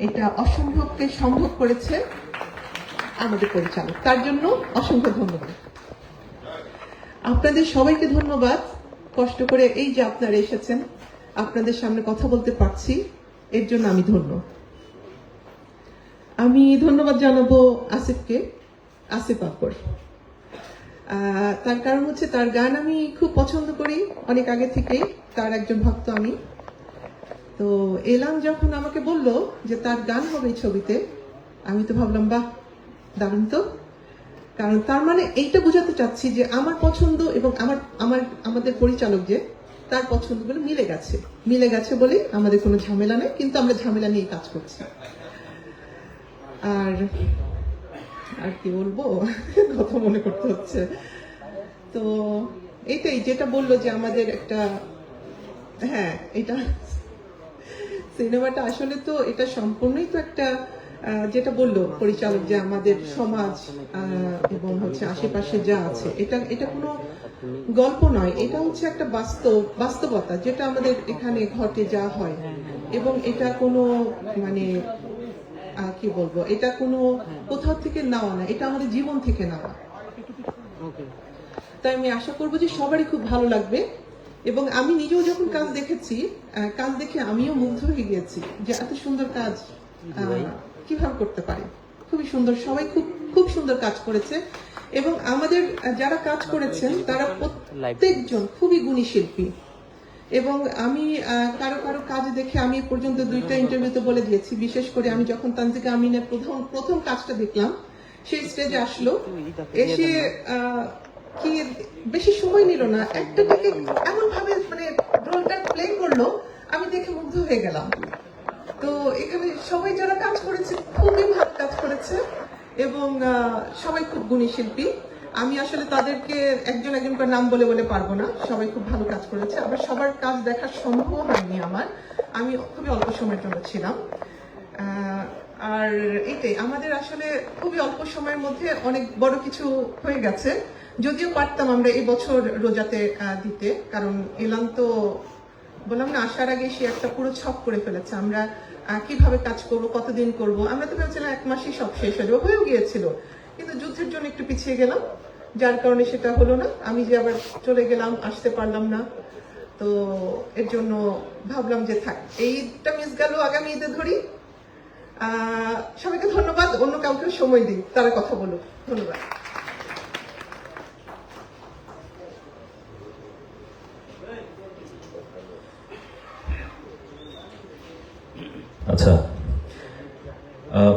এটা অসম্ভবকে সম্ভব করেছে আমাদের পরিচালক, তার জন্য অসংখ্য ধন্যবাদ। আপনাদের সবাইকে ধন্যবাদ, কষ্ট করে এই যে আপনারা এসেছেন, আপনাদের সামনে কথা বলতে পারছি, এর জন্য আমি ধন্য। আমি ধন্যবাদ জানাবো আসিফকে, আসিফ আকবর। তার কারণ হচ্ছে তার গান আমি খুব পছন্দ করি অনেক আগে থেকেই, তার একজন ভক্ত আমি। তো এলাম যখন আমাকে বলল যে তার গান হবে এই ছবিতে, আমি তো ভাবলাম বাহ, দারুণ তো। কারণ তার মানে এইটা বোঝাতে চাচ্ছি যে আমার পছন্দ এবং আমাদের পরিচালক যে তার পছন্দগুলো মিলে গেছে বলে আমাদের কোনো ঝামেলা নেই, কিন্তু আমরা ঝামেলা নিয়ে কাজ করছি। আর কি বলবো, কথা মনে করতে হচ্ছে। তো এইটাই যেটা বললো যে আমাদের একটা, হ্যাঁ, এটা সিনেমাটা আসলে তো এটা সম্পূর্ণই তো একটা, যেটা বললো পরিচালক যে আমাদের সমাজ এবং হচ্ছে আশেপাশে যা আছে, এটা কোনো গল্প নয়, এটা হচ্ছে একটা বাস্তবতা যেটা আমাদের এখানে ঘটে, যা হয়। এবং এটা কোনো মানে কি বলবো, এটা কোনো কোথাও থেকে নেওয়া না, এটা আমাদের জীবন থেকে নেওয়া। তাই আমি আশা করবো যে সবারই খুব ভালো লাগবে। এবং আমি নিজেও যখন কাজ দেখেছি, কাজ দেখে আমিও মুগ্ধ হয়ে গিয়েছি যে এত সুন্দর কাজ কিভাবে করতে পারে। খুবই সুন্দর, সবাই খুব খুব সুন্দর কাজ করেছে। এবং আমাদের যারা কাজ করেছেন তারা প্রত্যেকজন খুবই গুণী শিল্পী। এবং আমি কারো কাজ দেখে আমি পর্যন্ত 2টা ইন্টারভিউতে বলে দিয়েছি, বিশেষ করে আমি যখন তানজিকা আমিনের প্রথম কাজটা দেখলাম, সেই স্টেজে আসলো, এসে কি বেশি সময় নিল না, একটা থেকে এমন ভাবে মানে রোলটা প্লে করলো, আমি দেখে মুগ্ধ হয়ে গেলাম। তো এখানে সবাই যারা কাজ করেছে খুবই ভালো কাজ করেছে এবং সবাই খুব গুণী শিল্পী। আমি আসলে তাদেরকে একজন করে নাম বলে পারবো না, সবাই খুব ভালো কাজ করেছে। আবার সবার কাজ দেখার সম্ভব হয়নি আমার, আমি খুবই অল্প সময়ের জন্য ছিলাম। আর এইটাই আমাদের আসলে খুবই অল্প সময়ের মধ্যে অনেক বড় কিছু হয়ে গেছে। যদিও পারতাম আমরা এই বছর রোজাতে দিতে, কারণ এলাম তো বললাম না, আসার আগে সে একটা পুরো ছক করে ফেলেছে আমরা কিভাবে কাজ করব, কতদিন করব। আমরা তো ভেবেছিলাম 1 মাসেই সব শেষ হয়েও গিয়েছিল, কিন্তু যুদ্ধের জন্য একটু পিছিয়ে গেলাম, যার কারণে সেটা হলো না। আমি যে আবার চলে গেলাম, আসতে পারলাম না, তো এর জন্য ভাবলাম যে থাক, এইটা মিস গেল, আগামী ঈদে ধরি। সবাইকে ধন্যবাদ, অন্য কাউকে সময় দিই, তারা কথা বলুক। ধন্যবাদ। আচ্ছা,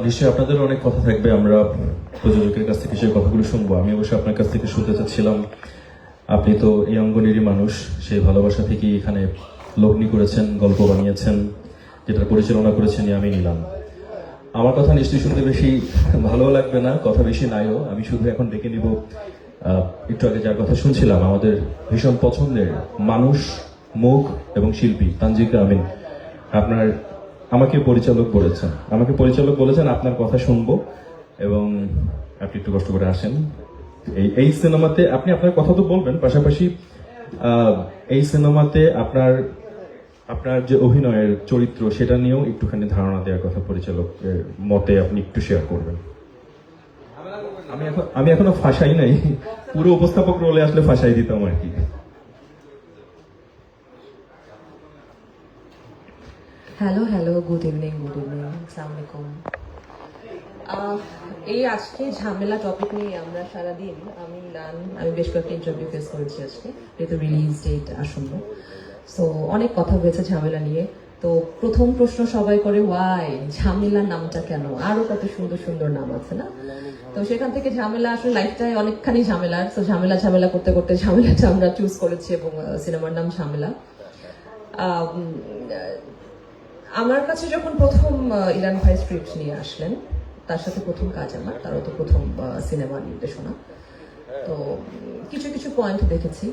নিশ্চয়ই আপনাদের অনেক কথা থাকবে, আমরা প্রযোজকের কাছ থেকে সেই কথাগুলো শুনবো। আমি অবশ্য আপনার কাছ থেকে শুনতে চাচ্ছিলাম, আপনি তো এই অঙ্গনেরই মানুষ, সেই ভালোবাসা থেকেই এখানে লগ্নি করেছেন, গল্প বানিয়েছেন, যেটা পরিচালনা করেছেন আমি নিলাম। আমার কথা নিশ্চয়ই শুনতে বেশি ভালো লাগবে না, কথা বেশি নাইও। আমি শুধু এখন ডেকে নিব একটু আগে যার কথা শুনছিলাম, আমাদের ভীষণ পছন্দের মানুষ, মুখ এবং শিল্পী তানজিকা আমিন। আমাকে পরিচালক বলেছেন আপনার কথা শুনবো, এবং আপনি একটু কষ্ট করে আসেন। এই সিনেমাতে আপনি আপনার কথা তো বলবেন, পাশাপাশি এই সিনেমাতে আপনার যে অভিনয়ের চরিত্র, সেটা নিয়েও একটুখানি ধারণা দেওয়ার কথা পরিচালকের মতে আপনি একটু শেয়ার করবেন। আমি এখনো ফাঁসাই নাই, পুরো উপস্থাপক রোলে আসলে ফাঁসাই দিতাম আর কি। হ্যালো, গুড ইভিনিং, আসসালামু আলাইকুম। এই আজকে ঝামেলা টপিক নিয়ে আমরা সারাদিন, আমি বেশ কয়েকটা ইন্টারভিউ ফেস করেছি আজকে, যেহেতু রিলিজ ডেট আসন্ন। সো অনেক কথা হয়েছে ঝামেলা নিয়ে। তো প্রথম প্রশ্ন সবাই করে, ওয়াই ঝামেলা নামটা কেন? আরো কত সুন্দর সুন্দর নাম আছে না? তো সেখান থেকে ঝামেলা, আসলে লাইফটাই অনেকখানি ঝামেলার। তো ঝামেলা করতে করতে ঝামেলাটা আমরা চুজ করেছি এবং সিনেমার নাম ঝামেলা। আমার কাছে যখন প্রথম ইরান ভাই স্ক্রিপ্ট নিয়ে আসলেন, তার সাথে প্রথম কাজ আমার, তারও তো প্রথম সিনেমা নির্দেশনা। তো কিছু পয়েন্ট দেখেছি।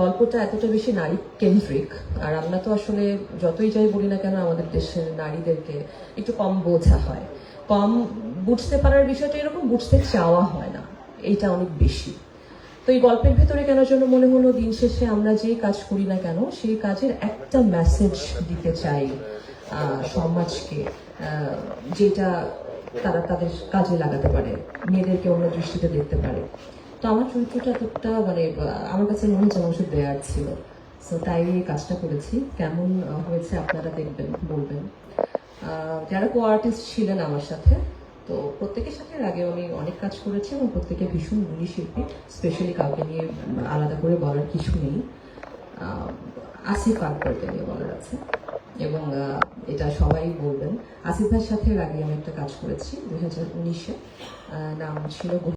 গল্পটা এতটা বেশি নারী কেন্দ্রিক, আর আমরা তো আসলে যতই যাই বলি না কেন, আমাদের দেশের নারীদেরকে একটু কম বোঝা হয়, কম বুঝতে পারার বিষয়টা এরকম, বুঝতে চাওয়া হয় না, এইটা অনেক বেশি। তো এই গল্পের ভেতরে কেন যেন মনে হলো, দিন শেষে আমরা যে কাজ করি না কেন, সেই কাজের একটা মেসেজ দিতে চাই সমাজকে যেটা তারা তাদের কাজে লাগাতে পারে, মেয়েদেরকে অন্য দৃষ্টিতে দেখতে পারে। তো আমার চরিত্রটা এতটা মানে আমার কাছে মনে হচ্ছে মানুষের দেয়ার ছিল, সো তাই এই কাজটা করেছি। কেমন হয়েছে আপনারা দেখবেন, বলবেন। যারা কো আর্টিস্ট ছিলেন আমার সাথে, তো প্রত্যেকের সাথে এর আগেও আমি অনেক কাজ করেছি এবং প্রত্যেকে ভীষণ গুণী শিল্পী, স্পেশালি কাউকে নিয়ে আলাদা করে বলার কিছু নেই। আসিফ আকবরকে নিয়ে বলার আছে এবং এটা সবাই বলবেন। আসিফ ভাইয়ের সাথে এর আগে আমি একটা কাজ করেছি 2019-এ, নাম ছিল